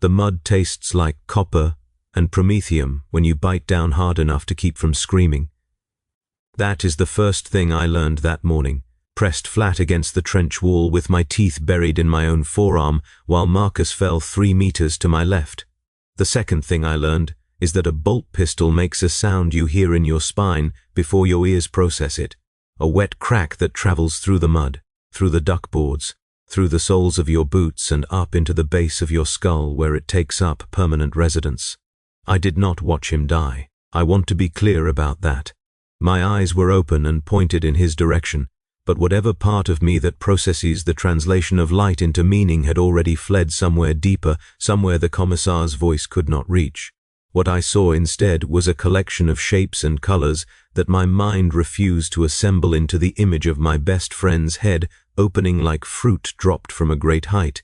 The mud tastes like copper and promethium when you bite down hard enough to keep from screaming. That is the first thing I learned that morning, pressed flat against the trench wall with my teeth buried in my own forearm while Marcus fell 3 meters to my left. The second thing I learned is that a bolt pistol makes a sound you hear in your spine before your ears process it, a wet crack that travels through the mud, through the duckboards, through the soles of your boots and up into the base of your skull where it takes up permanent residence. I did not watch him die. I want to be clear about that. My eyes were open and pointed in his direction, but whatever part of me that processes the translation of light into meaning had already fled somewhere deeper, somewhere the Commissar's voice could not reach. What I saw instead was a collection of shapes and colors that my mind refused to assemble into the image of my best friend's head opening like fruit dropped from a great height.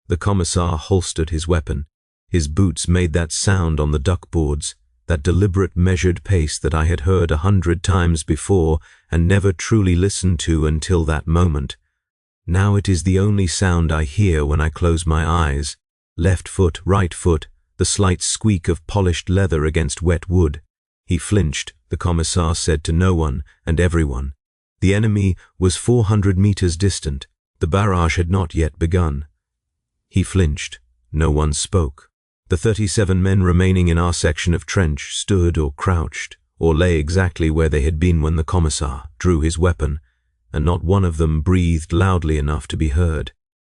The Commissar holstered his weapon. His boots made that sound on the duckboards, that deliberate measured pace that I had heard 100 times before and never truly listened to until that moment. Now it is the only sound I hear when I close my eyes. Left foot, right foot, the slight squeak of polished leather against wet wood. He flinched, the Commissar said to no one and everyone. The enemy was 400 meters distant. The barrage had not yet begun. He flinched. No one spoke. The 37 men remaining in our section of trench stood or crouched, or lay exactly where they had been when the Commissar drew his weapon, and not one of them breathed loudly enough to be heard.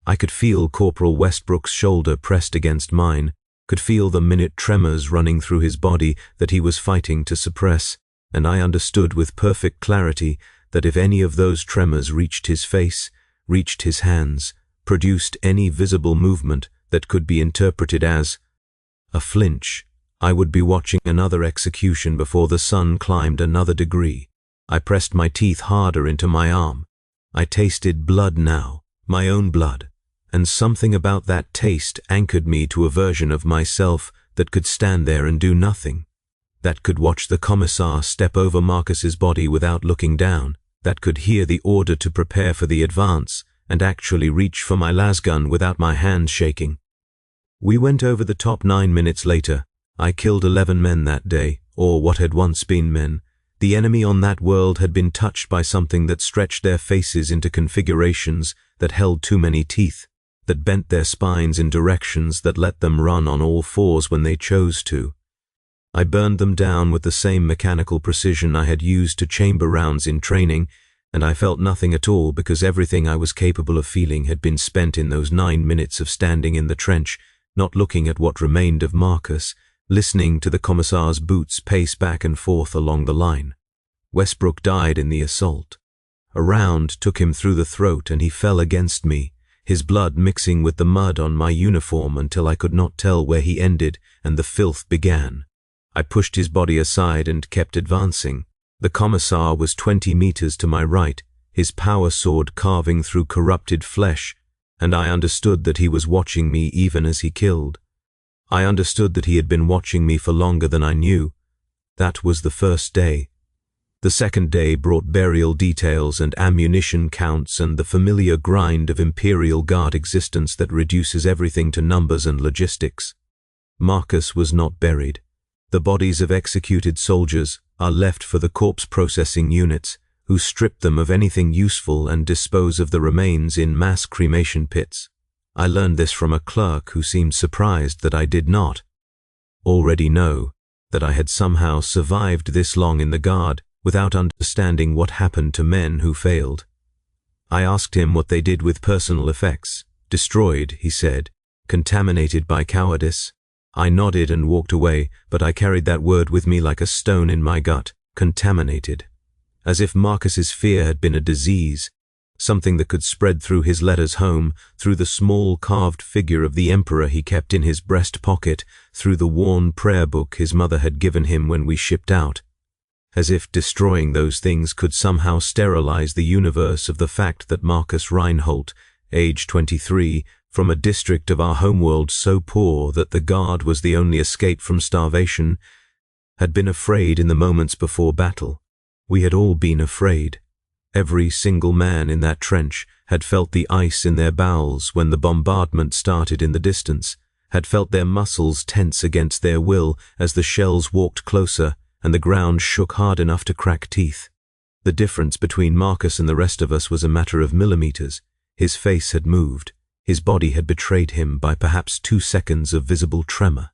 I could feel Corporal Westbrook's shoulder pressed against mine, could feel the minute tremors running through his body that he was fighting to suppress, and I understood with perfect clarity that if any of those tremors reached his face, reached his hands, produced any visible movement that could be interpreted as a flinch, I would be watching another execution before the sun climbed another degree. I pressed my teeth harder into my arm. I tasted blood now, my own blood, and something about that taste anchored me to a version of myself that could stand there and do nothing, that could watch the Commissar step over Marcus's body without looking down, that could hear the order to prepare for the advance and actually reach for my lasgun without my hands shaking. We went over the top 9 minutes later. I killed 11 men that day, or what had once been men. The enemy on that world had been touched by something that stretched their faces into configurations that held too many teeth, that bent their spines in directions that let them run on all fours when they chose to. I burned them down with the same mechanical precision I had used to chamber rounds in training, and I felt nothing at all because everything I was capable of feeling had been spent in those 9 minutes of standing in the trench, not looking at what remained of Marcus, listening to the Commissar's boots pace back and forth along the line. Westbrook died in the assault. A round took him through the throat and he fell against me, his blood mixing with the mud on my uniform until I could not tell where he ended and the filth began. I pushed his body aside and kept advancing. The Commissar was 20 meters to my right, his power sword carving through corrupted flesh, and I understood that he was watching me even as he killed. I understood that he had been watching me for longer than I knew. That was the first day. The second day brought burial details and ammunition counts and the familiar grind of Imperial Guard existence that reduces everything to numbers and logistics. Marcus was not buried. The bodies of executed soldiers are left for the corpse processing units, who strip them of anything useful and dispose of the remains in mass cremation pits. I learned this from a clerk who seemed surprised that I did not already know that I had somehow survived this long in the Guard without understanding what happened to men who failed. I asked him what they did with personal effects. Destroyed, he said, contaminated by cowardice. I nodded and walked away, but I carried that word with me like a stone in my gut, contaminated. As if Marcus's fear had been a disease, something that could spread through his letters home, through the small carved figure of the Emperor he kept in his breast pocket, through the worn prayer book his mother had given him when we shipped out. As if destroying those things could somehow sterilize the universe of the fact that Marcus Reinhold, age 23, from a district of our homeworld so poor that the Guard was the only escape from starvation, had been afraid in the moments before battle. We had all been afraid. Every single man in that trench had felt the ice in their bowels when the bombardment started in the distance, had felt their muscles tense against their will as the shells walked closer and the ground shook hard enough to crack teeth. The difference between Marcus and the rest of us was a matter of millimeters. His face had moved. His body had betrayed him by perhaps 2 seconds of visible tremor.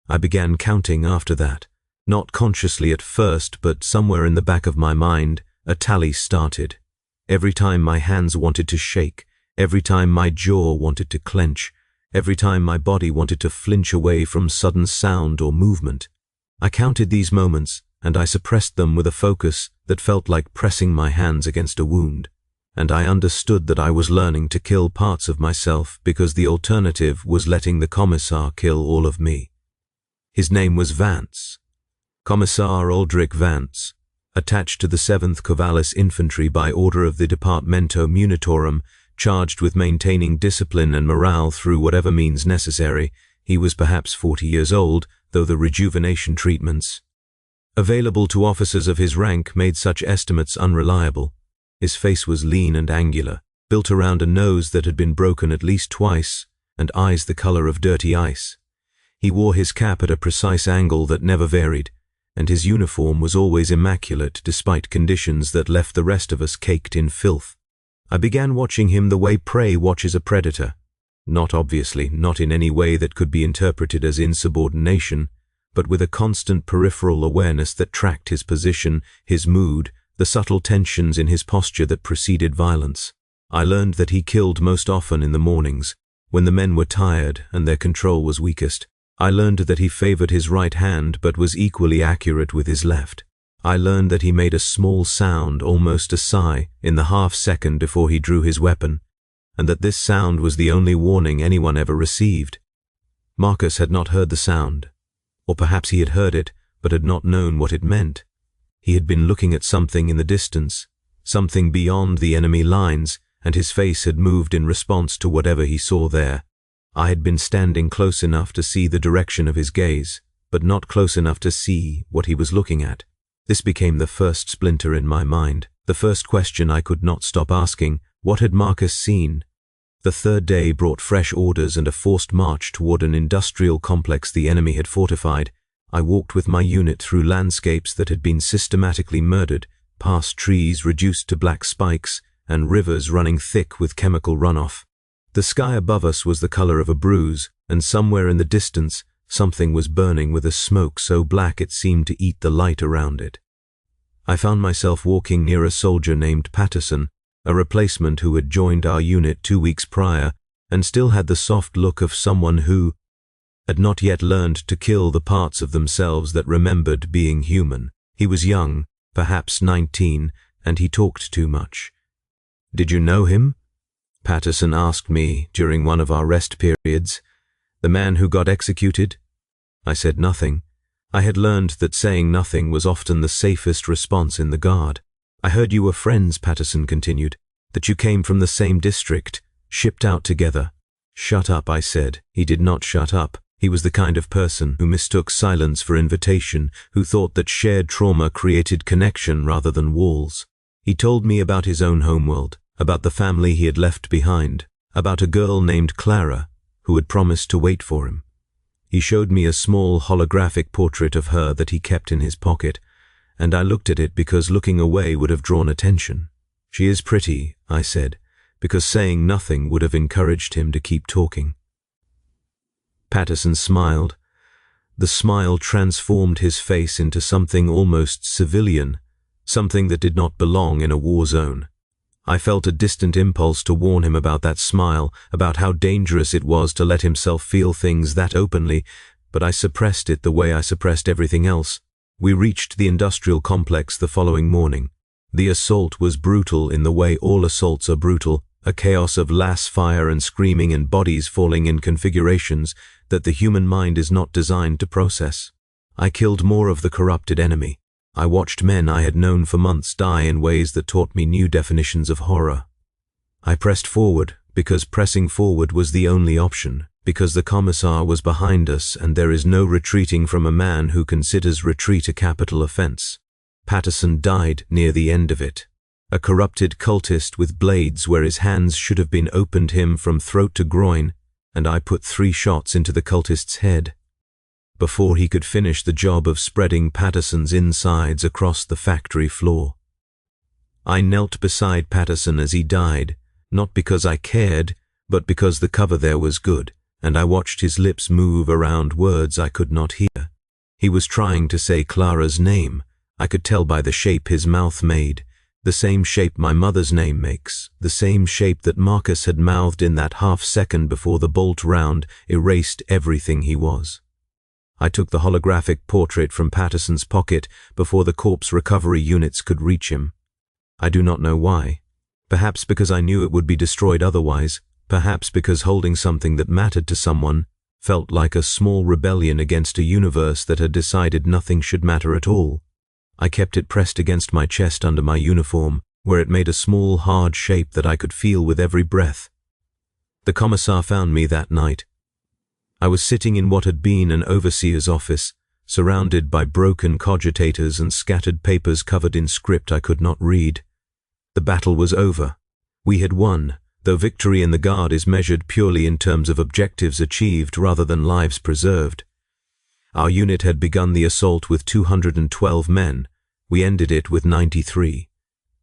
I began counting after that. Not consciously at first, but somewhere in the back of my mind, a tally started. Every time my hands wanted to shake, every time my jaw wanted to clench, every time my body wanted to flinch away from sudden sound or movement. I counted these moments, and I suppressed them with a focus that felt like pressing my hands against a wound. And I understood that I was learning to kill parts of myself because the alternative was letting the Commissar kill all of me. His name was Vance. Commissar Aldrich Vance, attached to the 7th Corvallis Infantry by order of the Departamento Munitorum, charged with maintaining discipline and morale through whatever means necessary. He was perhaps 40 years old, though the rejuvenation treatments available to officers of his rank made such estimates unreliable. His face was lean and angular, built around a nose that had been broken at least twice, and eyes the color of dirty ice. He wore his cap at a precise angle that never varied, and his uniform was always immaculate despite conditions that left the rest of us caked in filth. I began watching him the way prey watches a predator. Not obviously, not in any way that could be interpreted as insubordination, but with a constant peripheral awareness that tracked his position, his mood, the subtle tensions in his posture that preceded violence. I learned that he killed most often in the mornings, when the men were tired and their control was weakest. I learned that he favored his right hand but was equally accurate with his left. I learned that he made a small sound, almost a sigh, in the half-second before he drew his weapon, and that this sound was the only warning anyone ever received. Marcus had not heard the sound, or perhaps he had heard it but had not known what it meant. He had been looking at something in the distance, something beyond the enemy lines, and his face had moved in response to whatever he saw there. I had been standing close enough to see the direction of his gaze, but not close enough to see what he was looking at. This became the first splinter in my mind, the first question I could not stop asking. What had Marcus seen? The third day brought fresh orders and a forced march toward an industrial complex the enemy had fortified. I walked with my unit through landscapes that had been systematically murdered, past trees reduced to black spikes, and rivers running thick with chemical runoff. The sky above us was the color of a bruise, and somewhere in the distance, something was burning with a smoke so black it seemed to eat the light around it. I found myself walking near a soldier named Patterson, a replacement who had joined our unit 2 weeks prior and still had the soft look of someone who had not yet learned to kill the parts of themselves that remembered being human. He was young, perhaps 19, and he talked too much. "Did you know him?" Patterson asked me during one of our rest periods. "The man who got executed?" I said nothing. I had learned that saying nothing was often the safest response in the Guard. "I heard you were friends," Patterson continued, "that you came from the same district, shipped out together." "Shut up," I said. He did not shut up. He was the kind of person who mistook silence for invitation, who thought that shared trauma created connection rather than walls. He told me about his own homeworld, about the family he had left behind, about a girl named Clara who had promised to wait for him. He showed me a small holographic portrait of her that he kept in his pocket, and I looked at it because looking away would have drawn attention. "She is pretty," I said, because saying nothing would have encouraged him to keep talking. Patterson smiled. The smile transformed his face into something almost civilian, something that did not belong in a war zone. I felt a distant impulse to warn him about that smile, about how dangerous it was to let himself feel things that openly, but I suppressed it the way I suppressed everything else. We reached the industrial complex the following morning. The assault was brutal in the way all assaults are brutal, a chaos of lass fire and screaming and bodies falling in configurations that the human mind is not designed to process. I killed more of the corrupted enemy. I watched men I had known for months die in ways that taught me new definitions of horror. I pressed forward because pressing forward was the only option, because the Commissar was behind us and there is no retreating from a man who considers retreat a capital offense. Patterson died near the end of it. A corrupted cultist with blades where his hands should have been opened him from throat to groin, and I put 3 shots into the cultist's head before he could finish the job of spreading Patterson's insides across the factory floor. I knelt beside Patterson as he died, not because I cared, but because the cover there was good, and I watched his lips move around words I could not hear. He was trying to say Clara's name. I could tell by the shape his mouth made, the same shape my mother's name makes, the same shape that Marcus had mouthed in that half-second before the bolt round erased everything he was. I took the holographic portrait from Patterson's pocket before the corpse recovery units could reach him. I do not know why. Perhaps because I knew it would be destroyed otherwise, perhaps because holding something that mattered to someone felt like a small rebellion against a universe that had decided nothing should matter at all. I kept it pressed against my chest under my uniform, where it made a small, hard shape that I could feel with every breath. The Commissar found me that night. I was sitting in what had been an overseer's office, surrounded by broken cogitators and scattered papers covered in script I could not read. The battle was over. We had won, though victory in the Guard is measured purely in terms of objectives achieved rather than lives preserved. Our unit had begun the assault with 212 men. We ended it with 93.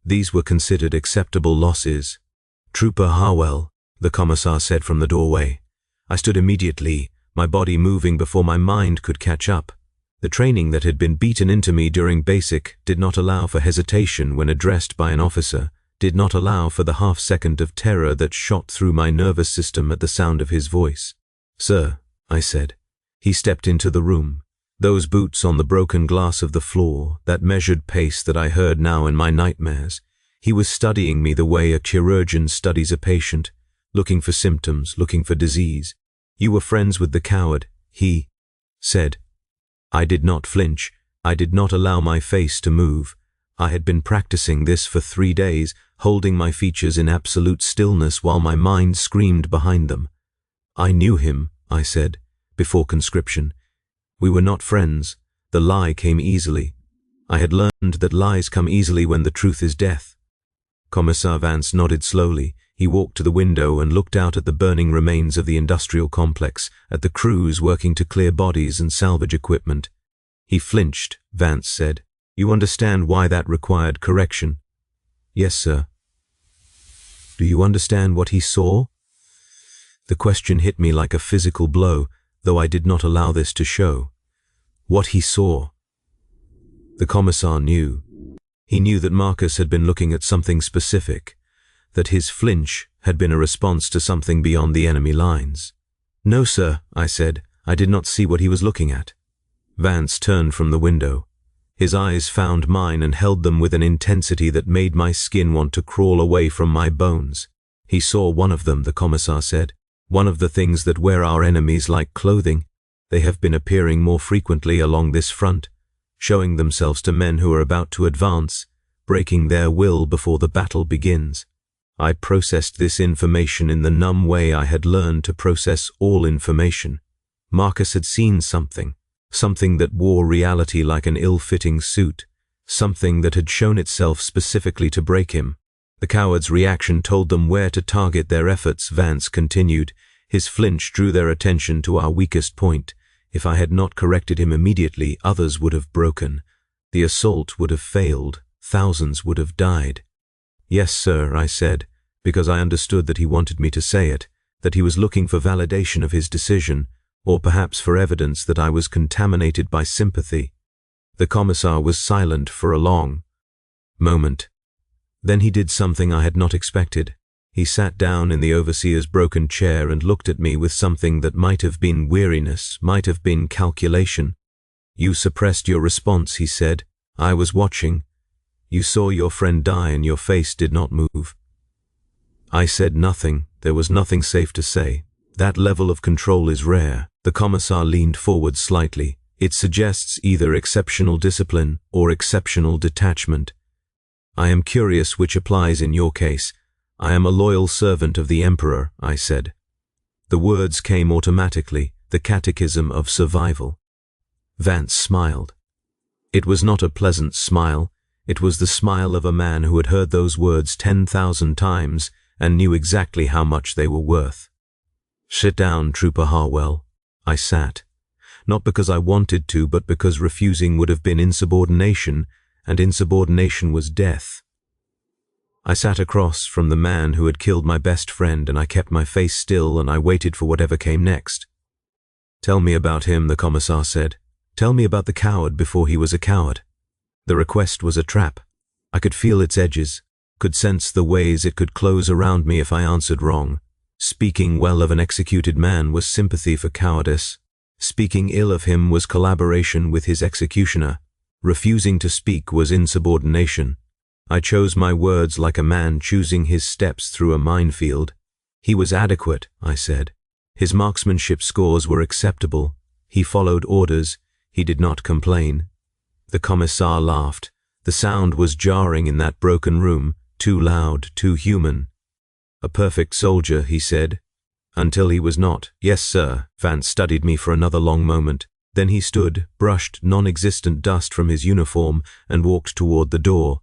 These were considered acceptable losses. "Trooper Harwell," the Commissar said from the doorway. I stood immediately, my body moving before my mind could catch up. The training that had been beaten into me during basic did not allow for hesitation when addressed by an officer, did not allow for the half-second of terror that shot through my nervous system at the sound of his voice. "Sir," I said. He stepped into the room. Those boots on the broken glass of the floor, that measured pace that I heard now in my nightmares. He was studying me the way a chirurgeon studies a patient, looking for symptoms, looking for disease. "You were friends with the coward," he said. I did not flinch. I did not allow my face to move. I had been practicing this for 3 days, holding my features in absolute stillness while my mind screamed behind them. "I knew him," I said, "before conscription. We were not friends. The lie came easily. I had learned that lies come easily when the truth is death." Commissar Vance nodded slowly. He walked to the window and looked out at the burning remains of the industrial complex, at the crews working to clear bodies and salvage equipment. "He flinched," Vance said. "You understand why that required correction?" "Yes, sir." "Do you understand what he saw?" The question hit me like a physical blow, though I did not allow this to show. What he saw. The Commissar knew. He knew that Marcus had been looking at something specific, that his flinch had been a response to something beyond the enemy lines. "No, sir," I said. "I did not see what he was looking at." Vance turned from the window. His eyes found mine and held them with an intensity that made my skin want to crawl away from my bones. "He saw one of them," the Commissar said. "One of the things that wear our enemies like clothing. They have been appearing more frequently along this front, showing themselves to men who are about to advance, breaking their will before the battle begins." I processed this information in the numb way I had learned to process all information. Marcus had seen something that wore reality like an ill-fitting suit, something that had shown itself specifically to break him. The coward's reaction told them where to target their efforts, Vance continued. His flinch drew their attention to our weakest point. If I had not corrected him immediately, others would have broken. The assault would have failed. Thousands would have died. "Yes, sir," I said, because I understood that he wanted me to say it, that he was looking for validation of his decision, or perhaps for evidence that I was contaminated by sympathy. The Commissar was silent for a long moment. Then he did something I had not expected. He sat down in the overseer's broken chair and looked at me with something that might have been weariness, might have been calculation. "You suppressed your response," he said. "I was watching. You saw your friend die and your face did not move." I said nothing. There was nothing safe to say. That level of control is rare. The Commissar leaned forward slightly. It suggests either exceptional discipline or exceptional detachment. "I am curious which applies in your case. I am a loyal servant of the Emperor," I said. The words came automatically, the catechism of survival. Vance smiled. It was not a pleasant smile. It was the smile of a man who had heard those words 10,000 times and knew exactly how much they were worth. "Sit down, Trooper Harwell." I sat. Not because I wanted to, but because refusing would have been insubordination, and insubordination was death. I sat across from the man who had killed my best friend, and I kept my face still, and I waited for whatever came next. "Tell me about him," the Commissar said. "Tell me about the coward before he was a coward." The request was a trap. I could feel its edges, could sense the ways it could close around me if I answered wrong. Speaking well of an executed man was sympathy for cowardice. Speaking ill of him was collaboration with his executioner. Refusing to speak was insubordination. I chose my words like a man choosing his steps through a minefield. He was adequate, I said. His marksmanship scores were acceptable. He followed orders. He did not complain. The Commissar laughed. The sound was jarring in that broken room, too loud, too human. "A perfect soldier," he said. "Until he was not." "Yes, sir." Vance studied me for another long moment. Then he stood, brushed non-existent dust from his uniform, and walked toward the door.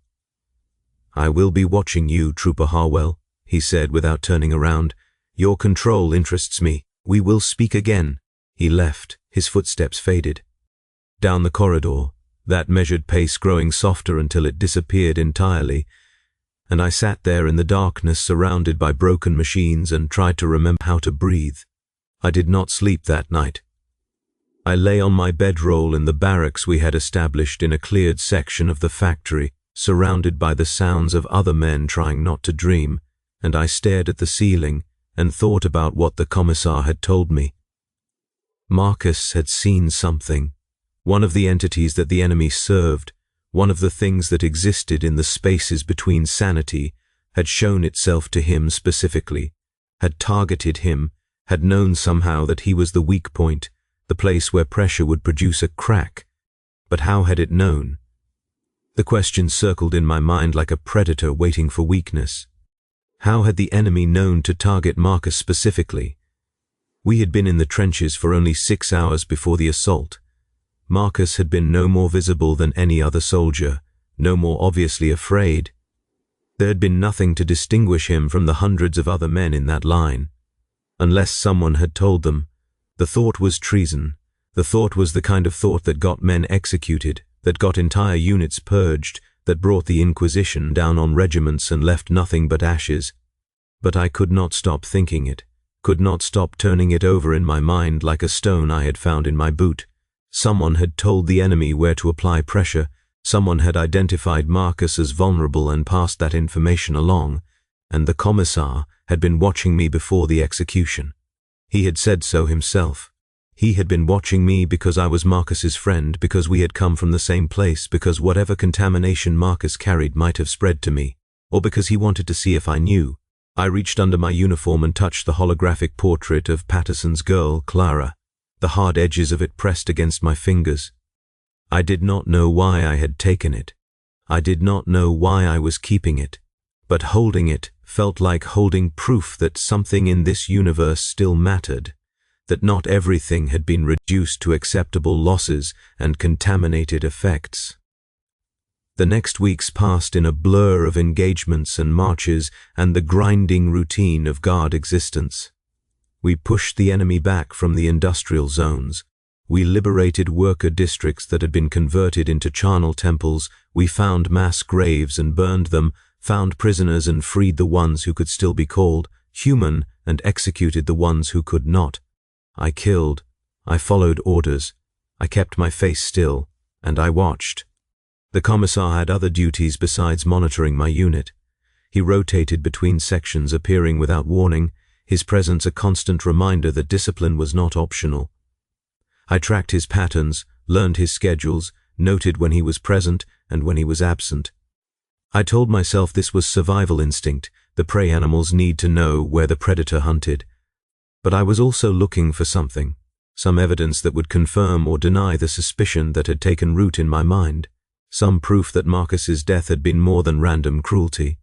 "I will be watching you, Trooper Harwell," he said without turning around. "Your control interests me. We will speak again." He left. His footsteps faded. Down the corridor, that measured pace growing softer until it disappeared entirely, and I sat there in the darkness surrounded by broken machines and tried to remember how to breathe. I did not sleep that night. I lay on my bedroll in the barracks we had established in a cleared section of the factory, surrounded by the sounds of other men trying not to dream, and I stared at the ceiling and thought about what the Commissar had told me. Marcus had seen something, one of the entities that the enemy served, one of the things that existed in the spaces between sanity, had shown itself to him specifically, had targeted him, had known somehow that he was the weak point, the place where pressure would produce a crack. But how had it known? The question circled in my mind like a predator waiting for weakness. How had the enemy known to target Marcus specifically? We had been in the trenches for only 6 hours before the assault. Marcus had been no more visible than any other soldier, no more obviously afraid. There had been nothing to distinguish him from the hundreds of other men in that line. Unless someone had told them. The thought was treason. The thought was the kind of thought that got men executed, that got entire units purged, that brought the Inquisition down on regiments and left nothing but ashes. But I could not stop thinking it, could not stop turning it over in my mind like a stone I had found in my boot. Someone had told the enemy where to apply pressure. Someone had identified Marcus as vulnerable and passed that information along, and the Commissar had been watching me before the execution. He had said so himself. He had been watching me because I was Marcus's friend, because we had come from the same place, because whatever contamination Marcus carried might have spread to me, or because he wanted to see if I knew. I reached under my uniform and touched the holographic portrait of Patterson's girl, Clara, the hard edges of it pressed against my fingers. I did not know why I had taken it. I did not know why I was keeping it, but holding it felt like holding proof that something in this universe still mattered, that not everything had been reduced to acceptable losses and contaminated effects. The next weeks passed in a blur of engagements and marches and the grinding routine of guard existence. We pushed the enemy back from the industrial zones. We liberated worker districts that had been converted into charnel temples. We found mass graves and burned them, found prisoners and freed the ones who could still be called human and executed the ones who could not. I killed. I followed orders. I kept my face still, and I watched. The Commissar had other duties besides monitoring my unit. He rotated between sections, appearing without warning, his presence a constant reminder that discipline was not optional. I tracked his patterns, learned his schedules, noted when he was present and when he was absent. I told myself this was survival instinct. The prey animals need to know where the predator hunted. But I was also looking for something, some evidence that would confirm or deny the suspicion that had taken root in my mind, some proof that Marcus's death had been more than random cruelty.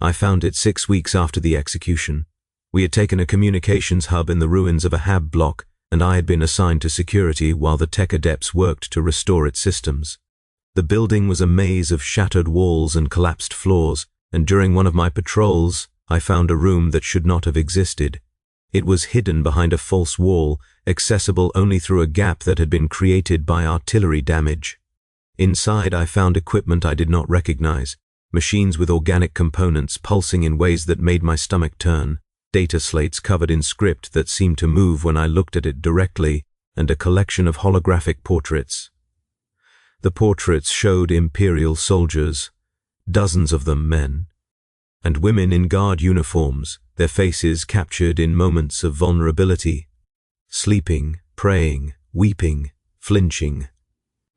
I found it 6 weeks after the execution. We had taken a communications hub in the ruins of a HAB block, and I had been assigned to security while the tech adepts worked to restore its systems. The building was a maze of shattered walls and collapsed floors, and during one of my patrols, I found a room that should not have existed. It was hidden behind a false wall, accessible only through a gap that had been created by artillery damage. Inside I found equipment I did not recognize, machines with organic components pulsing in ways that made my stomach turn, data slates covered in script that seemed to move when I looked at it directly, and a collection of holographic portraits. The portraits showed Imperial soldiers, dozens of them men, and women in guard uniforms, their faces captured in moments of vulnerability, sleeping, praying, weeping, flinching.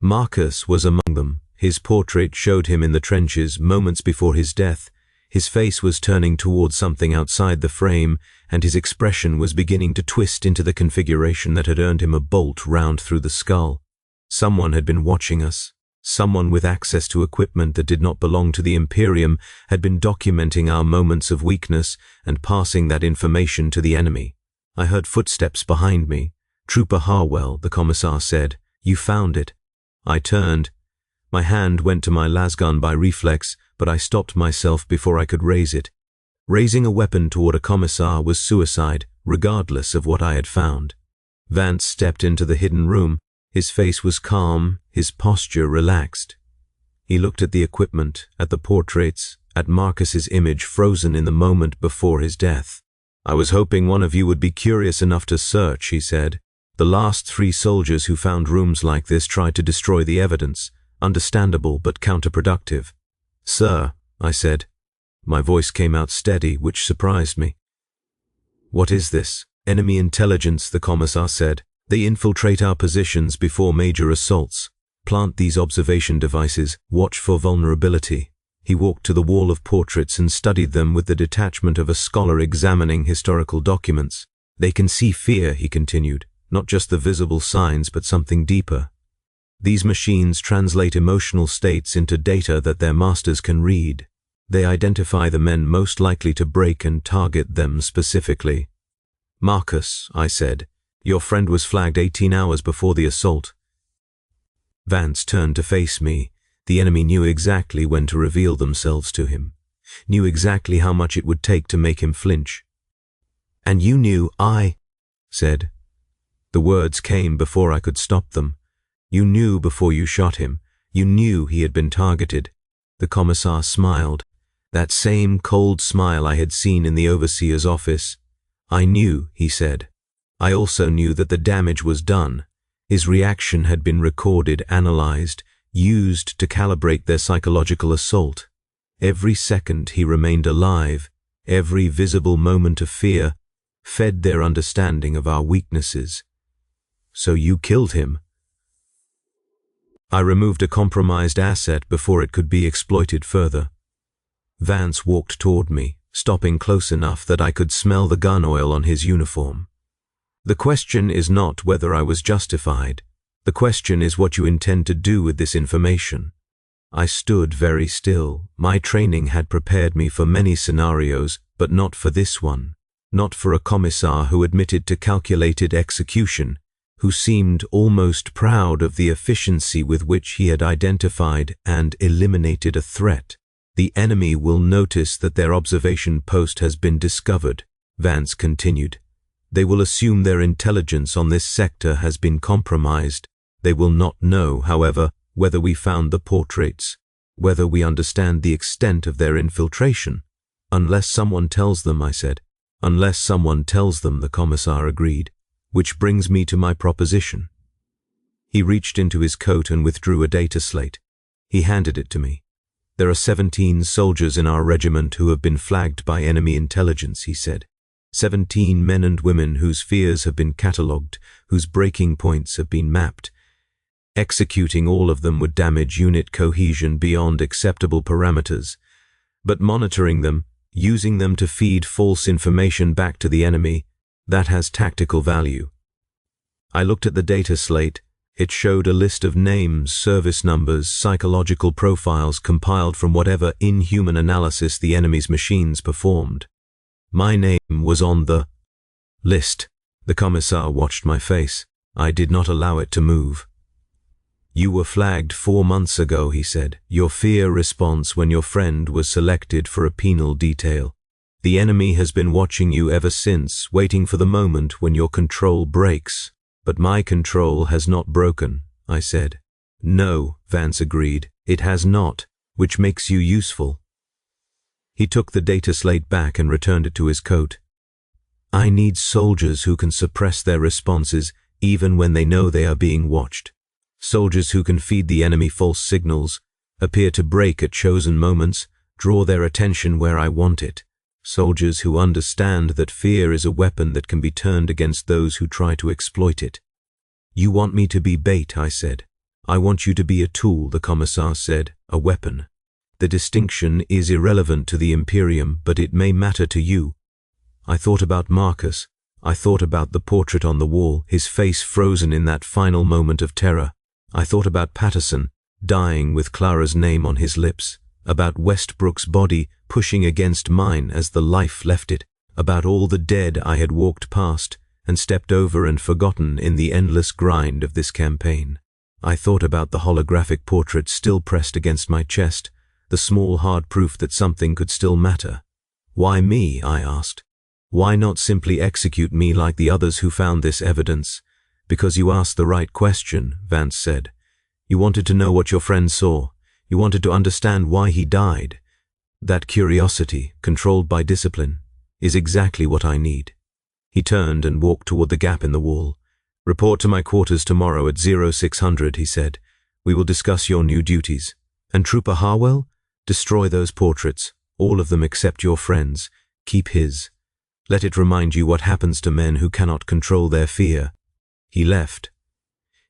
Marcus was among them. His portrait showed him in the trenches moments before his death. His face was turning towards something outside the frame, and his expression was beginning to twist into the configuration that had earned him a bolt round through the skull. Someone had been watching us. Someone with access to equipment that did not belong to the Imperium had been documenting our moments of weakness and passing that information to the enemy. I heard footsteps behind me. "Trooper Harwell," the Commissar said. "You found it." I turned. My hand went to my lasgun by reflex, but I stopped myself before I could raise it. Raising a weapon toward a Commissar was suicide, regardless of what I had found. Vance stepped into the hidden room. His face was calm, his posture relaxed. He looked at the equipment, at the portraits, at Marcus's image frozen in the moment before his death. "I was hoping one of you would be curious enough to search," he said. "The last 3 soldiers who found rooms like this tried to destroy the evidence. Understandable, but counterproductive." "Sir," I said. My voice came out steady, which surprised me. "What is this?" "Enemy intelligence," the Commissar said. "They infiltrate our positions before major assaults. Plant these observation devices. Watch for vulnerability." He walked to the wall of portraits and studied them with the detachment of a scholar examining historical documents. "They can see fear," he continued. "Not just the visible signs, but something deeper. These machines translate emotional states into data that their masters can read. They identify the men most likely to break and target them specifically." "Marcus," I said, "your friend was flagged 18 hours before the assault." Vance turned to face me. The enemy knew exactly when to reveal themselves to him, knew exactly how much it would take to make him flinch. "And you knew," I said. The words came before I could stop them. "You knew before you shot him. You knew he had been targeted." The Commissar smiled. That same cold smile I had seen in the Overseer's office. "I knew," he said. "I also knew that the damage was done. His reaction had been recorded, analyzed, used to calibrate their psychological assault. Every second he remained alive, every visible moment of fear, fed their understanding of our weaknesses." "So you killed him?" "I removed a compromised asset before it could be exploited further." Vance walked toward me, stopping close enough that I could smell the gun oil on his uniform. "The question is not whether I was justified. The question is what you intend to do with this information." I stood very still. My training had prepared me for many scenarios, but not for this one. Not for a Commissar who admitted to calculated execution, who seemed almost proud of the efficiency with which he had identified and eliminated a threat. "The enemy will notice that their observation post has been discovered," Vance continued. "They will assume their intelligence on this sector has been compromised. They will not know, however, whether we found the portraits, whether we understand the extent of their infiltration. Unless someone tells them," I said. "Unless someone tells them," the Commissar agreed. "Which brings me to my proposition." He reached into his coat and withdrew a data slate. He handed it to me. "There are 17 soldiers in our regiment who have been flagged by enemy intelligence," he said. 17 men and women whose fears have been catalogued, whose breaking points have been mapped. Executing all of them would damage unit cohesion beyond acceptable parameters. But monitoring them, using them to feed false information back to the enemy, that has tactical value." I looked at the data slate. It showed a list of names, service numbers, psychological profiles compiled from whatever inhuman analysis the enemy's machines performed. My name was on the list. The Commissar watched my face. I did not allow it to move. "You were flagged 4 months ago," he said. "Your fear response when your friend was selected for a penal detail. The enemy has been watching you ever since, waiting for the moment when your control breaks. But my control has not broken, I said. No, Vance agreed, it has not, which makes you useful. He took the data slate back and returned it to his coat. I need soldiers who can suppress their responses even when they know they are being watched. Soldiers who can feed the enemy false signals, appear to break at chosen moments, draw their attention where I want it. Soldiers who understand that fear is a weapon that can be turned against those who try to exploit it. You want me to be bait, I said. I want you to be a tool, the Commissar said, a weapon. The distinction is irrelevant to the Imperium, but it may matter to you. I thought about Marcus. I thought about the portrait on the wall, his face frozen in that final moment of terror. I thought about Patterson, dying with Clara's name on his lips, about Westbrook's body pushing against mine as the life left it, about all the dead I had walked past and stepped over and forgotten in the endless grind of this campaign. I thought about the holographic portrait still pressed against my chest, the small hard proof that something could still matter. Why me, I asked. Why not simply execute me like the others who found this evidence? Because you asked the right question, Vance said. You wanted to know what your friend saw. You wanted to understand why he died. That curiosity, controlled by discipline, is exactly what I need. He turned and walked toward the gap in the wall. Report to my quarters tomorrow at 0600, he said. We will discuss your new duties. And Trooper Harwell? Destroy those portraits, all of them except your friend's. Keep his. Let it remind you what happens to men who cannot control their fear. He left.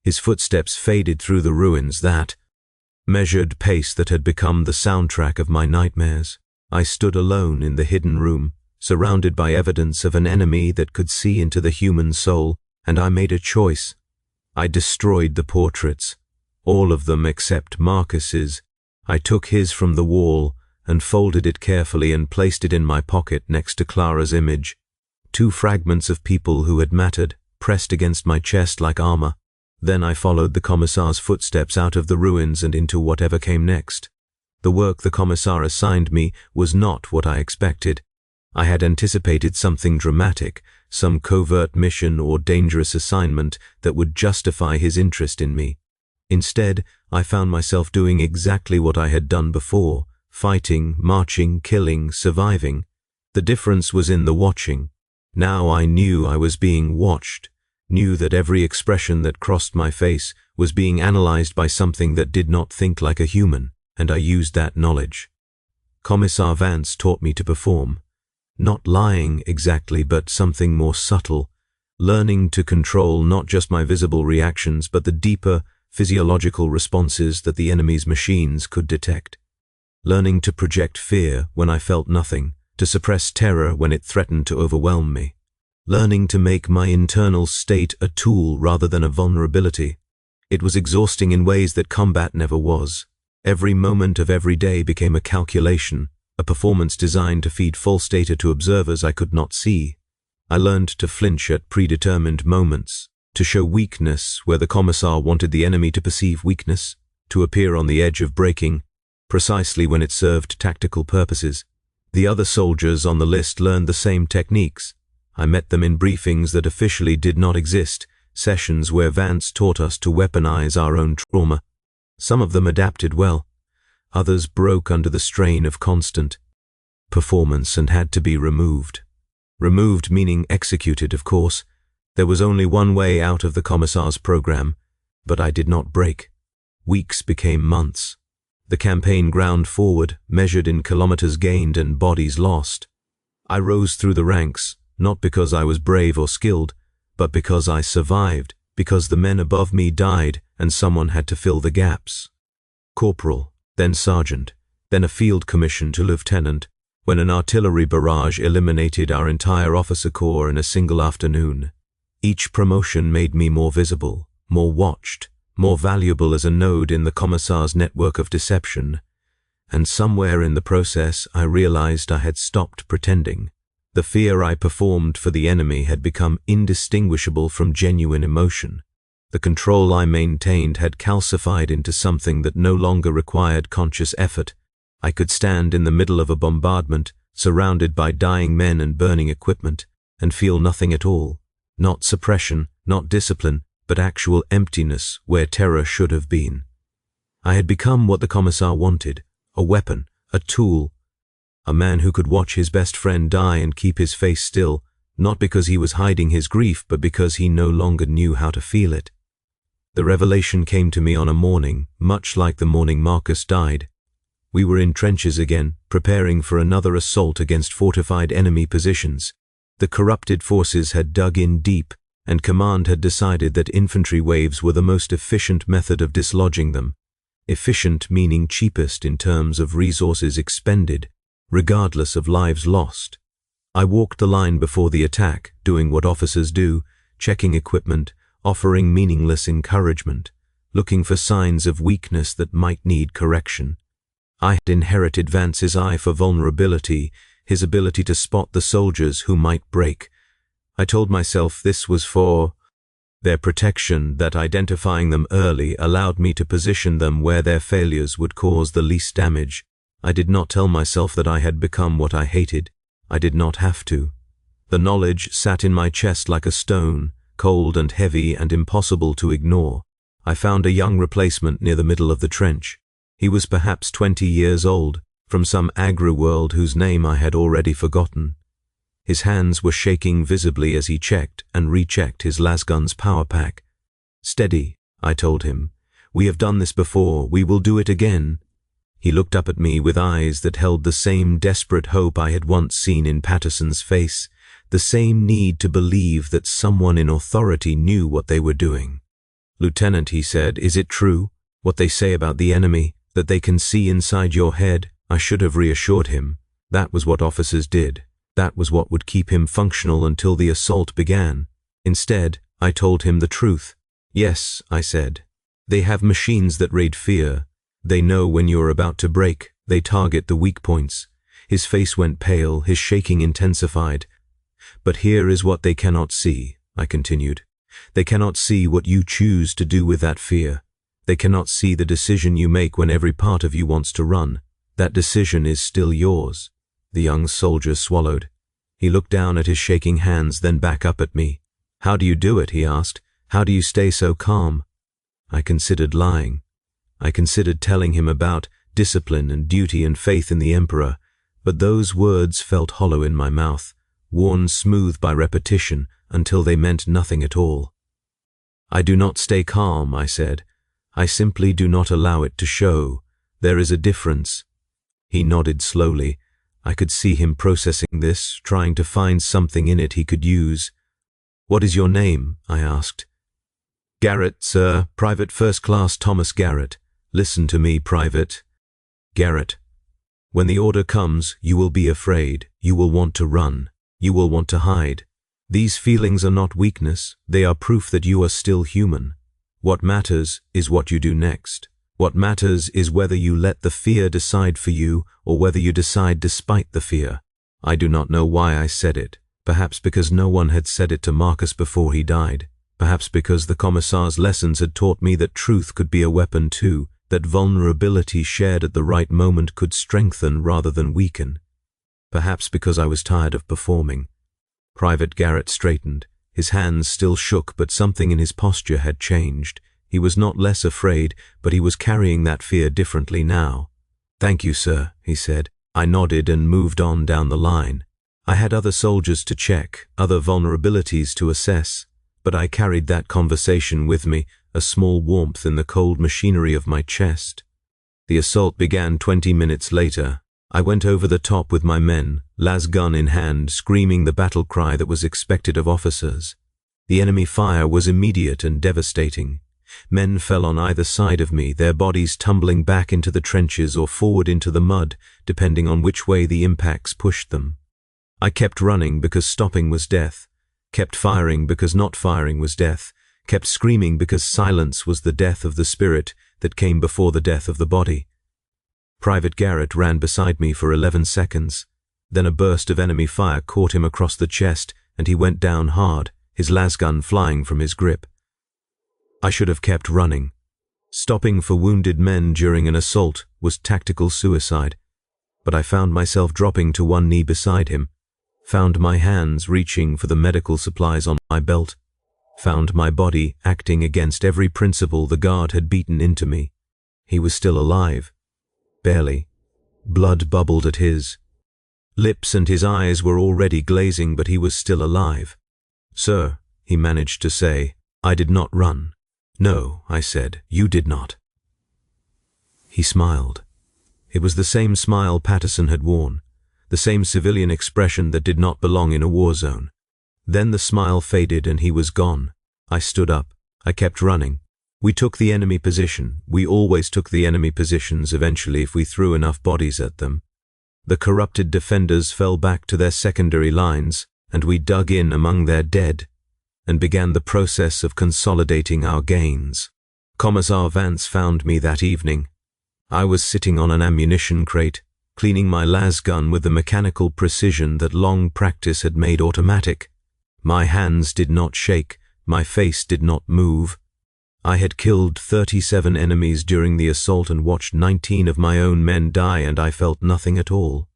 His footsteps faded through the ruins, that measured pace that had become the soundtrack of my nightmares. I stood alone in the hidden room, surrounded by evidence of an enemy that could see into the human soul, and I made a choice. I destroyed the portraits, all of them except Marcus's. I took his from the wall and folded it carefully and placed it in my pocket next to Clara's image. Two fragments of people who had mattered, pressed against my chest like armor. Then I followed the Commissar's footsteps out of the ruins and into whatever came next. The work the Commissar assigned me was not what I expected. I had anticipated something dramatic, some covert mission or dangerous assignment that would justify his interest in me. Instead, I found myself doing exactly what I had done before, fighting, marching, killing, surviving. The difference was in the watching. Now I knew I was being watched, knew that every expression that crossed my face was being analyzed by something that did not think like a human, and I used that knowledge. Commissar Vance taught me to perform. Not lying exactly, but something more subtle, learning to control not just my visible reactions, but the deeper, physiological responses that the enemy's machines could detect. Learning to project fear when I felt nothing, to suppress terror when it threatened to overwhelm me. Learning to make my internal state a tool rather than a vulnerability. It was exhausting in ways that combat never was. Every moment of every day became a calculation, a performance designed to feed false data to observers I could not see. I learned to flinch at predetermined moments, to show weakness where the Commissar wanted the enemy to perceive weakness, to appear on the edge of breaking, precisely when it served tactical purposes. The other soldiers on the list learned the same techniques. I met them in briefings that officially did not exist, sessions where Vance taught us to weaponize our own trauma. Some of them adapted well. Others broke under the strain of constant performance and had to be removed. Removed meaning executed, of course. There was only one way out of the Commissar's program, but I did not break. Weeks became months. The campaign ground forward, measured in kilometers gained and bodies lost. I rose through the ranks, not because I was brave or skilled, but because I survived, because the men above me died and someone had to fill the gaps. Corporal, then sergeant, then a field commission to lieutenant, when an artillery barrage eliminated our entire officer corps in a single afternoon. Each promotion made me more visible, more watched, more valuable as a node in the Commissar's network of deception. And somewhere in the process I realized I had stopped pretending. The fear I performed for the enemy had become indistinguishable from genuine emotion. The control I maintained had calcified into something that no longer required conscious effort. I could stand in the middle of a bombardment, surrounded by dying men and burning equipment, and feel nothing at all. Not suppression, not discipline, but actual emptiness where terror should have been. I had become what the Commissar wanted, a weapon, a tool, a man who could watch his best friend die and keep his face still, not because he was hiding his grief, but because he no longer knew how to feel it. The revelation came to me on a morning, much like the morning Marcus died. We were in trenches again, preparing for another assault against fortified enemy positions. The corrupted forces had dug in deep, and command had decided that infantry waves were the most efficient method of dislodging them. Efficient meaning cheapest in terms of resources expended, regardless of lives lost. I walked the line before the attack, doing what officers do, checking equipment, offering meaningless encouragement, looking for signs of weakness that might need correction. I had inherited Vance's eye for vulnerability, his ability to spot the soldiers who might break. I told myself this was for their protection, that identifying them early allowed me to position them where their failures would cause the least damage. I did not tell myself that I had become what I hated. I did not have to. The knowledge sat in my chest like a stone, cold and heavy and impossible to ignore. I found a young replacement near the middle of the trench. He was perhaps 20 years old, from some agri-world whose name I had already forgotten. His hands were shaking visibly as he checked and rechecked his lasgun's power pack. "Steady," I told him. "We have done this before. We will do it again." He looked up at me with eyes that held the same desperate hope I had once seen in Patterson's face, the same need to believe that someone in authority knew what they were doing. "Lieutenant," he said, "is it true, what they say about the enemy, that they can see inside your head?" I should have reassured him. That was what officers did. That was what would keep him functional until the assault began. Instead, I told him the truth. "Yes," I said. "They have machines that read fear. They know when you're about to break. They target the weak points." His face went pale, his shaking intensified. "But here is what they cannot see," I continued. "They cannot see what you choose to do with that fear. They cannot see the decision you make when every part of you wants to run. That decision is still yours." The young soldier swallowed. He looked down at his shaking hands, then back up at me. "How do you do it?" he asked. "How do you stay so calm?" I considered lying. I considered telling him about discipline and duty and faith in the Emperor, but those words felt hollow in my mouth, worn smooth by repetition until they meant nothing at all. "I do not stay calm," I said. "I simply do not allow it to show. There is a difference." He nodded slowly. I could see him processing this, trying to find something in it he could use. "What is your name?" I asked. "Garrett, sir. Private First Class Thomas Garrett. Listen to me, Private." "Garrett, when the order comes, you will be afraid. You will want to run. You will want to hide. These feelings are not weakness. They are proof that you are still human. What matters is what you do next. What matters is whether you let the fear decide for you or whether you decide despite the fear." I do not know why I said it. Perhaps because no one had said it to Marcus before he died. Perhaps because the Commissar's lessons had taught me that truth could be a weapon too, that vulnerability shared at the right moment could strengthen rather than weaken. Perhaps because I was tired of performing. Private Garrett straightened. His hands still shook, but something in his posture had changed. He was not less afraid, but he was carrying that fear differently now. "Thank you, sir," he said. I nodded and moved on down the line. I had other soldiers to check, other vulnerabilities to assess, but I carried that conversation with me, a small warmth in the cold machinery of my chest. The assault began 20 minutes later. I went over the top with my men, lasgun in hand, screaming the battle cry that was expected of officers. The enemy fire was immediate and devastating. Men fell on either side of me, their bodies tumbling back into the trenches or forward into the mud, depending on which way the impacts pushed them. I kept running because stopping was death, kept firing because not firing was death, kept screaming because silence was the death of the spirit that came before the death of the body. Private Garrett ran beside me for 11 seconds. Then a burst of enemy fire caught him across the chest, and he went down hard, his lasgun flying from his grip. I should have kept running. Stopping for wounded men during an assault was tactical suicide. but I found myself dropping to one knee beside him, found my hands reaching for the medical supplies on my belt, found my body acting against every principle the guard had beaten into me. He was still alive. Barely. Blood bubbled at his lips and his eyes were already glazing, but he was still alive. "Sir," he managed to say, "I did not run." "No," I said, "you did not." He smiled. It was the same smile Patterson had worn, the same civilian expression that did not belong in a war zone. Then the smile faded and he was gone. I stood up. I kept running. We took the enemy position. We always took the enemy positions eventually if we threw enough bodies at them. The corrupted defenders fell back to their secondary lines, and we dug in among their dead and began the process of consolidating our gains. Commissar Vance found me that evening. I was sitting on an ammunition crate, cleaning my las gun with the mechanical precision that long practice had made automatic. My hands did not shake, my face did not move. I had killed 37 enemies during the assault and watched 19 of my own men die, and I felt nothing at all.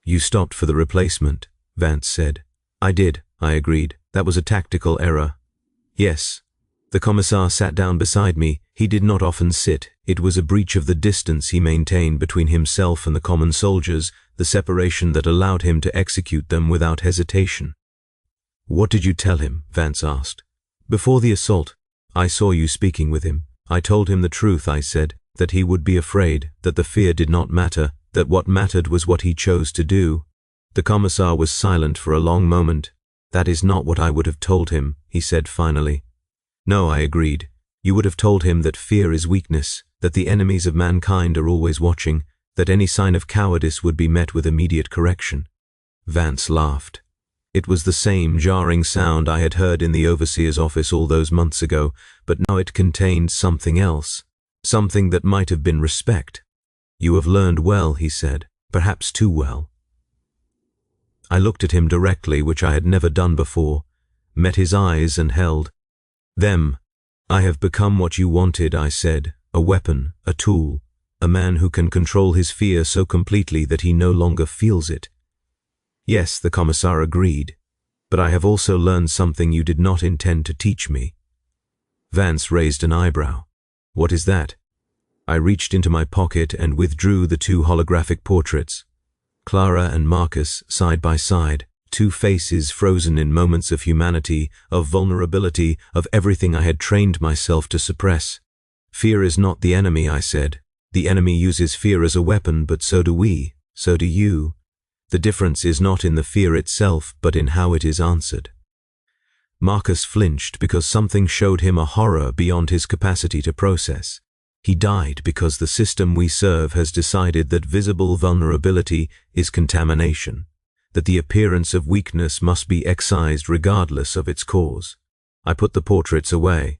"You stopped for the replacement," Vance said. "I did," I agreed. "That was a tactical error." "Yes." The Commissar sat down beside me. He did not often sit. It was a breach of the distance he maintained between himself and the common soldiers, the separation that allowed him to execute them without hesitation. "What did you tell him?" Vance asked. "Before the assault. I saw you speaking with him. I told him the truth," I said, "that he would be afraid, that the fear did not matter, that what mattered was what he chose to do." The Commissar was silent for a long moment. "That is not what I would have told him," he said finally. "No," I agreed. "You would have told him that fear is weakness, that the enemies of mankind are always watching, that any sign of cowardice would be met with immediate correction." Vance laughed. It was the same jarring sound I had heard in the overseer's office all those months ago, but now it contained something else, something that might have been respect. "You have learned well," he said, "perhaps too well." I looked at him directly, which I had never done before, met his eyes and held them. "I have become what you wanted," I said, "a weapon, a tool, a man who can control his fear so completely that he no longer feels it." "Yes," the Commissar agreed, "but I have also learned something you did not intend to teach me." Vance raised an eyebrow. "What is that?" I reached into my pocket and withdrew the 2 holographic portraits. Clara and Marcus side by side, 2 faces frozen in moments of humanity, of vulnerability, of everything I had trained myself to suppress. "Fear is not the enemy," I said. "The enemy uses fear as a weapon, but so do we, so do you. The difference is not in the fear itself, but in how it is answered." Marcus flinched because something showed him a horror beyond his capacity to process. He died because the system we serve has decided that visible vulnerability is contamination, that the appearance of weakness must be excised regardless of its cause. I put the portraits away,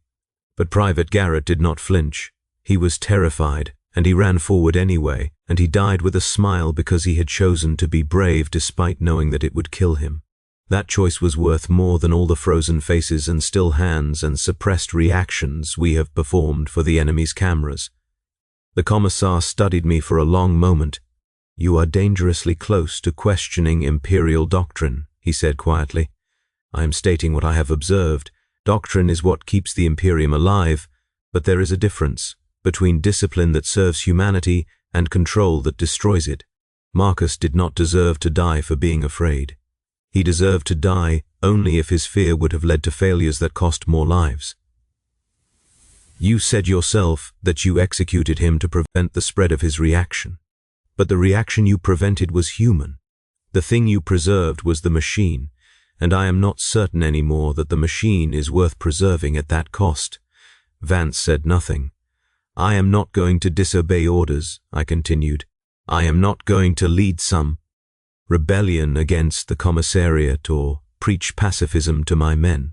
but Private Garrett did not flinch. He was terrified, and he ran forward anyway, and he died with a smile because he had chosen to be brave despite knowing that it would kill him. That choice was worth more than all the frozen faces and still hands and suppressed reactions we have performed for the enemy's cameras. The Commissar studied me for a long moment. "You are dangerously close to questioning Imperial doctrine," he said quietly. "I am stating what I have observed. Doctrine is what keeps the Imperium alive, but there is a difference between discipline that serves humanity and control that destroys it. Marcus did not deserve to die for being afraid. He deserved to die only if his fear would have led to failures that cost more lives. You said yourself that you executed him to prevent the spread of his reaction. But the reaction you prevented was human. The thing you preserved was the machine, and I am not certain anymore that the machine is worth preserving at that cost." Vance said nothing. "I am not going to disobey orders," I continued. "I am not going to lead some rebellion against the commissariat or preach pacifism to my men.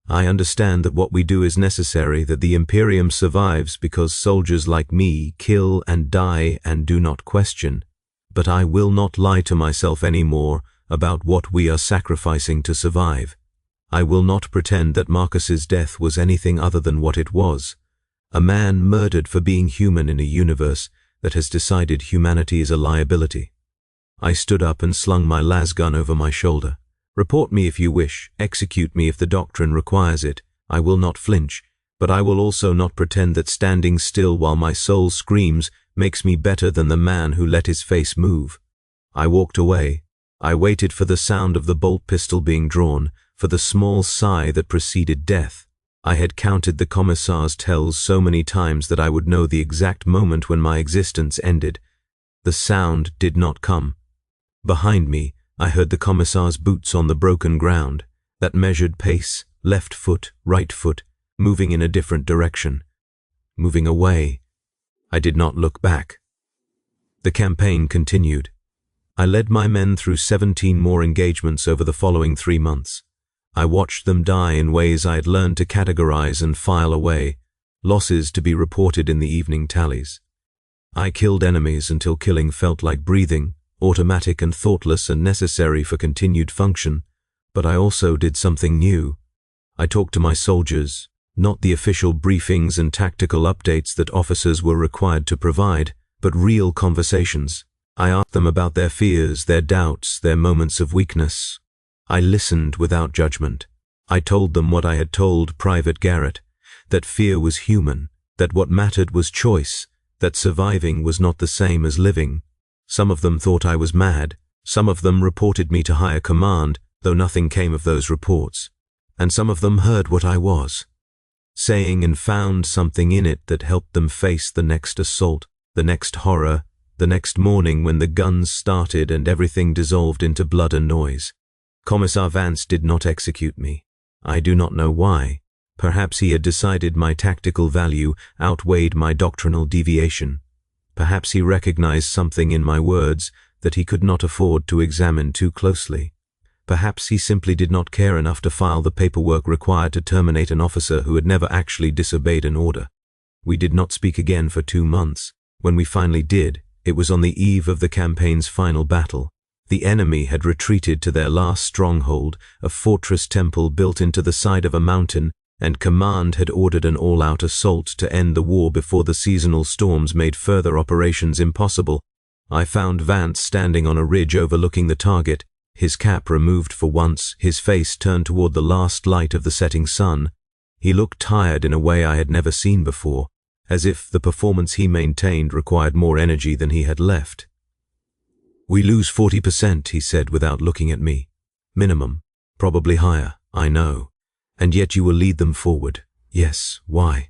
I understand that what we do is necessary, that the Imperium survives because soldiers like me kill and die and do not question, but I will not lie to myself anymore about what we are sacrificing to survive. I will not pretend that Marcus's death was anything other than what it was, a man murdered for being human in a universe that has decided humanity is a liability. I stood up and slung my lasgun over my shoulder. Report me if you wish, execute me if the doctrine requires it. I will not flinch, but I will also not pretend that standing still while my soul screams makes me better than the man who let his face move. I walked away. I waited for the sound of the bolt pistol being drawn, for the small sigh that preceded death. I had counted the Commissar's tells so many times that I would know the exact moment when my existence ended. The sound did not come. Behind me, I heard the Commissar's boots on the broken ground, that measured pace, left foot, right foot, moving in a different direction. Moving away. I did not look back. The campaign continued. I led my men through 17 more engagements over the following 3 months. I watched them die in ways I had learned to categorize and file away, losses to be reported in the evening tallies. I killed enemies until killing felt like breathing, automatic and thoughtless and necessary for continued function, but I also did something new. I talked to my soldiers, not the official briefings and tactical updates that officers were required to provide, but real conversations. I asked them about their fears, their doubts, their moments of weakness. I listened without judgment. I told them what I had told Private Garrett, that fear was human, that what mattered was choice, that surviving was not the same as living. Some of them thought I was mad. Some of them reported me to higher command, though nothing came of those reports. And some of them heard what I was saying and found something in it that helped them face the next assault, the next horror, the next morning when the guns started and everything dissolved into blood and noise. Commissar Vance did not execute me. I do not know why. Perhaps he had decided my tactical value outweighed my doctrinal deviation. Perhaps he recognized something in my words that he could not afford to examine too closely. Perhaps he simply did not care enough to file the paperwork required to terminate an officer who had never actually disobeyed an order. We did not speak again for 2 months. When we finally did, it was on the eve of the campaign's final battle. The enemy had retreated to their last stronghold, a fortress temple built into the side of a mountain, and command had ordered an all-out assault to end the war before the seasonal storms made further operations impossible. I found Vance standing on a ridge overlooking the target, his cap removed for once, his face turned toward the last light of the setting sun. He looked tired in a way I had never seen before, as if the performance he maintained required more energy than he had left. "We lose 40%, he said without looking at me. "Minimum. Probably higher, I know. And yet you will lead them forward." "Yes, why?"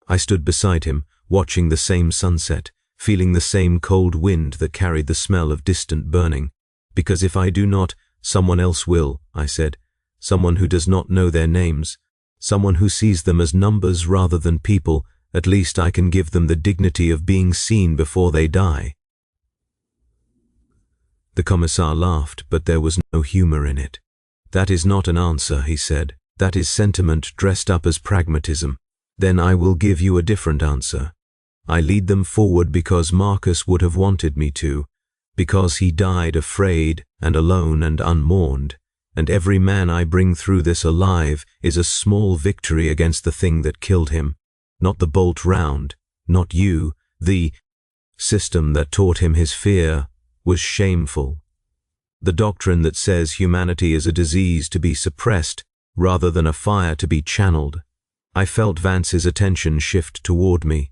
I stood beside him, watching the same sunset, feeling the same cold wind that carried the smell of distant burning. "Because if I do not, someone else will," I said. "Someone who does not know their names. Someone who sees them as numbers rather than people. At least I can give them the dignity of being seen before they die." The Commissar laughed, but there was no humor in it. "That is not an answer," he said. "That is sentiment dressed up as pragmatism. Then I will give you a different answer. I lead them forward because Marcus would have wanted me to, because he died afraid and alone and unmourned, and every man I bring through this alive is a small victory against the thing that killed him. Not the bolt round, not you, the system that taught him his fear was shameful. The doctrine that says humanity is a disease to be suppressed rather than a fire to be channeled." I felt Vance's attention shift toward me,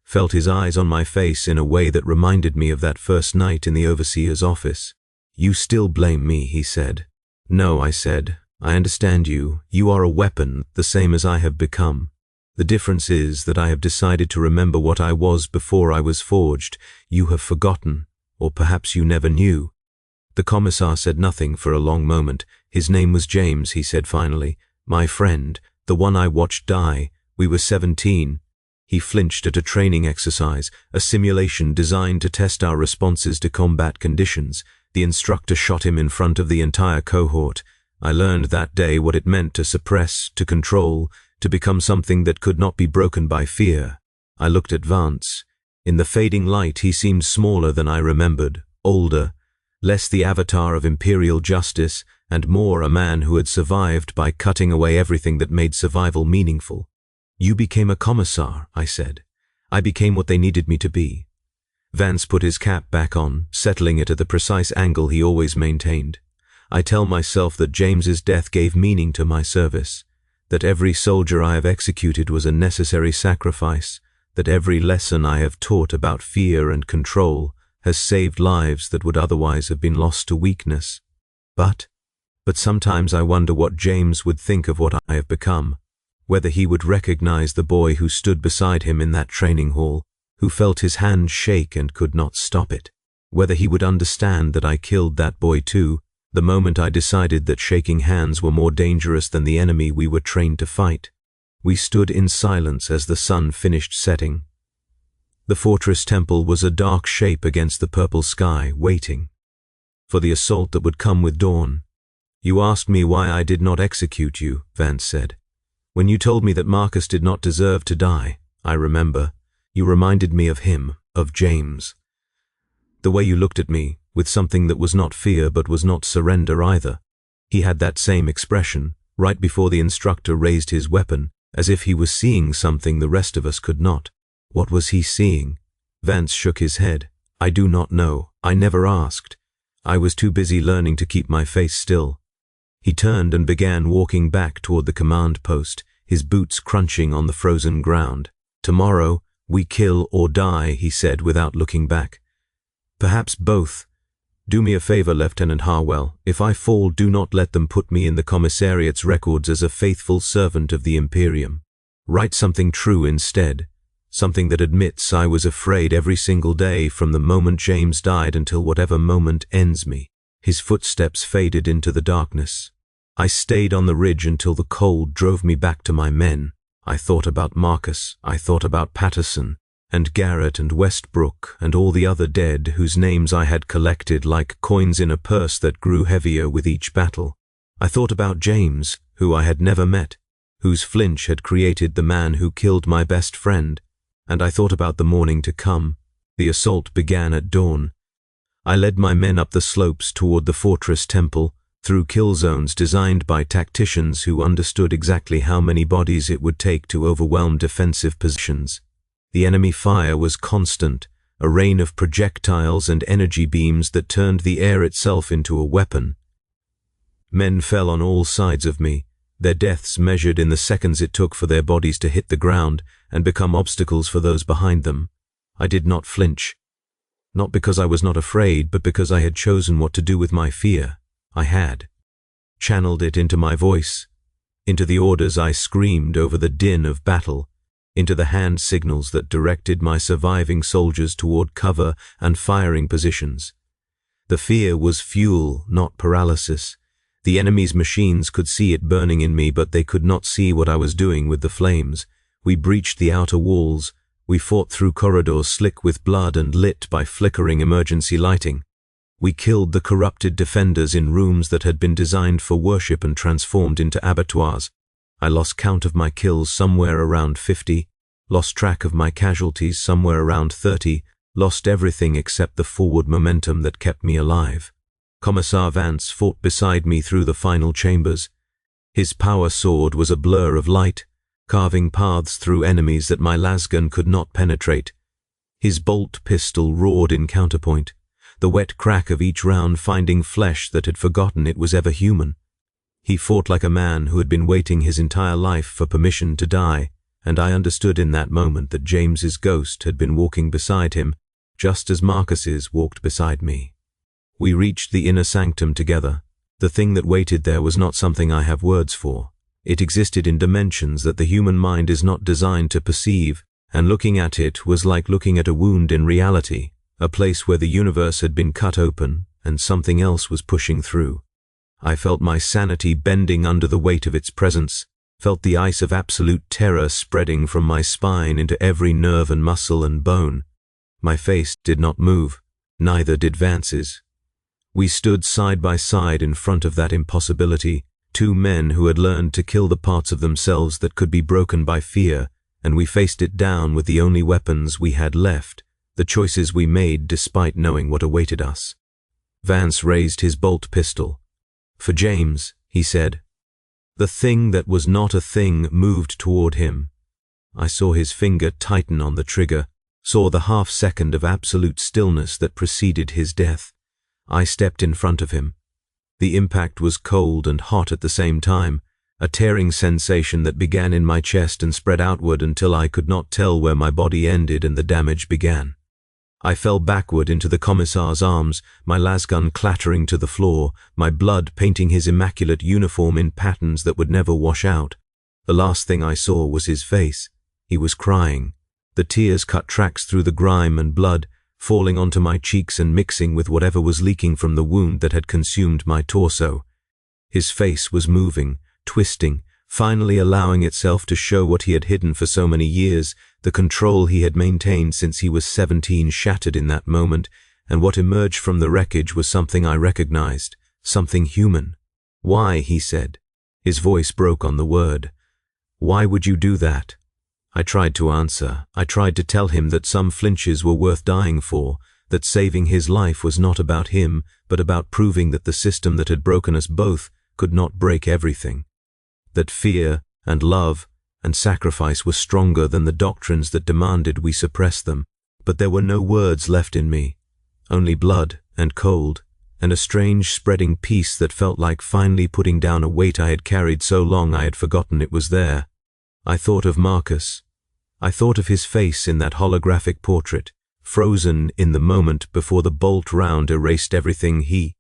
felt his eyes on my face in a way that reminded me of that first night in the overseer's office. "You still blame me," he said. "No," I said. "I understand you. You are a weapon, the same as I have become. The difference is that I have decided to remember what I was before I was forged. You have forgotten, or perhaps you never knew." The Commissar said nothing for a long moment. "His name was James," he said finally. "My friend, the one I watched die. We were 17. He flinched at a training exercise, a simulation designed to test our responses to combat conditions. The instructor shot him in front of the entire cohort. I learned that day what it meant to suppress, to control, to become something that could not be broken by fear." I looked at Vance. In the fading light he seemed smaller than I remembered, older, less the avatar of Imperial justice, and more a man who had survived by cutting away everything that made survival meaningful. "You became a Commissar," I said. "I became what they needed me to be. Vance put his cap back on, settling it at the precise angle he always maintained. I tell myself that James's death gave meaning to my service, that every soldier I have executed was a necessary sacrifice, that every lesson I have taught about fear and control has saved lives that would otherwise have been lost to weakness. But sometimes I wonder what James would think of what I have become, whether he would recognize the boy who stood beside him in that training hall, who felt his hand shake and could not stop it, whether he would understand that I killed that boy too, the moment I decided that shaking hands were more dangerous than the enemy we were trained to fight. We stood in silence as the sun finished setting. The fortress temple was a dark shape against the purple sky, waiting for the assault that would come with dawn. "You asked me why I did not execute you," Vance said. "When you told me that Marcus did not deserve to die, I remember, you reminded me of him, of James. The way you looked at me, with something that was not fear but was not surrender either. He had that same expression, right before the instructor raised his weapon, as if he was seeing something the rest of us could not. What was he seeing?" Vance shook his head. "I do not know. I never asked. I was too busy learning to keep my face still." He turned and began walking back toward the command post, his boots crunching on the frozen ground. "Tomorrow, we kill or die," he said without looking back. "Perhaps both. Do me a favor, Lieutenant Harwell. If I fall, do not let them put me in the commissariat's records as a faithful servant of the Imperium. Write something true instead, something that admits I was afraid every single day from the moment James died until whatever moment ends me." His footsteps faded into the darkness. I stayed on the ridge until the cold drove me back to my men. I thought about Marcus, I thought about Patterson, and Garrett and Westbrook and all the other dead whose names I had collected like coins in a purse that grew heavier with each battle. I thought about James, who I had never met, whose flinch had created the man who killed my best friend, and I thought about the morning to come. The assault began at dawn. I led my men up the slopes toward the fortress temple, through kill zones designed by tacticians who understood exactly how many bodies it would take to overwhelm defensive positions. The enemy fire was constant, a rain of projectiles and energy beams that turned the air itself into a weapon. Men fell on all sides of me, their deaths measured in the seconds it took for their bodies to hit the ground and become obstacles for those behind them. I did not flinch. Not because I was not afraid, but because I had chosen what to do with my fear. I had channeled it into my voice, into the orders I screamed over the din of battle, into the hand signals that directed my surviving soldiers toward cover and firing positions. The fear was fuel, not paralysis. The enemy's machines could see it burning in me, but they could not see what I was doing with the flames. We breached the outer walls. We fought through corridors slick with blood and lit by flickering emergency lighting. We killed the corrupted defenders in rooms that had been designed for worship and transformed into abattoirs. I lost count of my kills, somewhere around 50, lost track of my casualties, somewhere around 30, lost everything except the forward momentum that kept me alive. Commissar Vance fought beside me through the final chambers. His power sword was a blur of light, carving paths through enemies that my lasgun could not penetrate. His bolt pistol roared in counterpoint, the wet crack of each round finding flesh that had forgotten it was ever human. He fought like a man who had been waiting his entire life for permission to die, and I understood in that moment that James's ghost had been walking beside him, just as Marcus's walked beside me. We reached the inner sanctum together. The thing that waited there was not something I have words for. It existed in dimensions that the human mind is not designed to perceive, and looking at it was like looking at a wound in reality, a place where the universe had been cut open and something else was pushing through. I felt my sanity bending under the weight of its presence, felt the ice of absolute terror spreading from my spine into every nerve and muscle and bone. My face did not move, neither did Vance's. We stood side by side in front of that impossibility, two men who had learned to kill the parts of themselves that could be broken by fear, and we faced it down with the only weapons we had left, the choices we made despite knowing what awaited us. Vance raised his bolt pistol. "For James," he said. The thing that was not a thing moved toward him. I saw his finger tighten on the trigger, saw the half-second of absolute stillness that preceded his death. I stepped in front of him. The impact was cold and hot at the same time, a tearing sensation that began in my chest and spread outward until I could not tell where my body ended and the damage began. I fell backward into the Commissar's arms, my lasgun clattering to the floor, my blood painting his immaculate uniform in patterns that would never wash out. The last thing I saw was his face. He was crying. The tears cut tracks through the grime and blood, falling onto my cheeks and mixing with whatever was leaking from the wound that had consumed my torso. His face was moving, twisting, finally allowing itself to show what he had hidden for so many years, the control he had maintained since he was 17 shattered in that moment, and what emerged from the wreckage was something I recognized, something human. "Why?" he said. His voice broke on the word. "Why would you do that?" I tried to answer. I tried to tell him that some flinches were worth dying for, that saving his life was not about him, but about proving that the system that had broken us both could not break everything. That fear and love and sacrifice were stronger than the doctrines that demanded we suppress them. But there were no words left in me, only blood and cold, and a strange spreading peace that felt like finally putting down a weight I had carried so long I had forgotten it was there. I thought of Marcus. I thought of his face in that holographic portrait, frozen in the moment before the bolt round erased everything he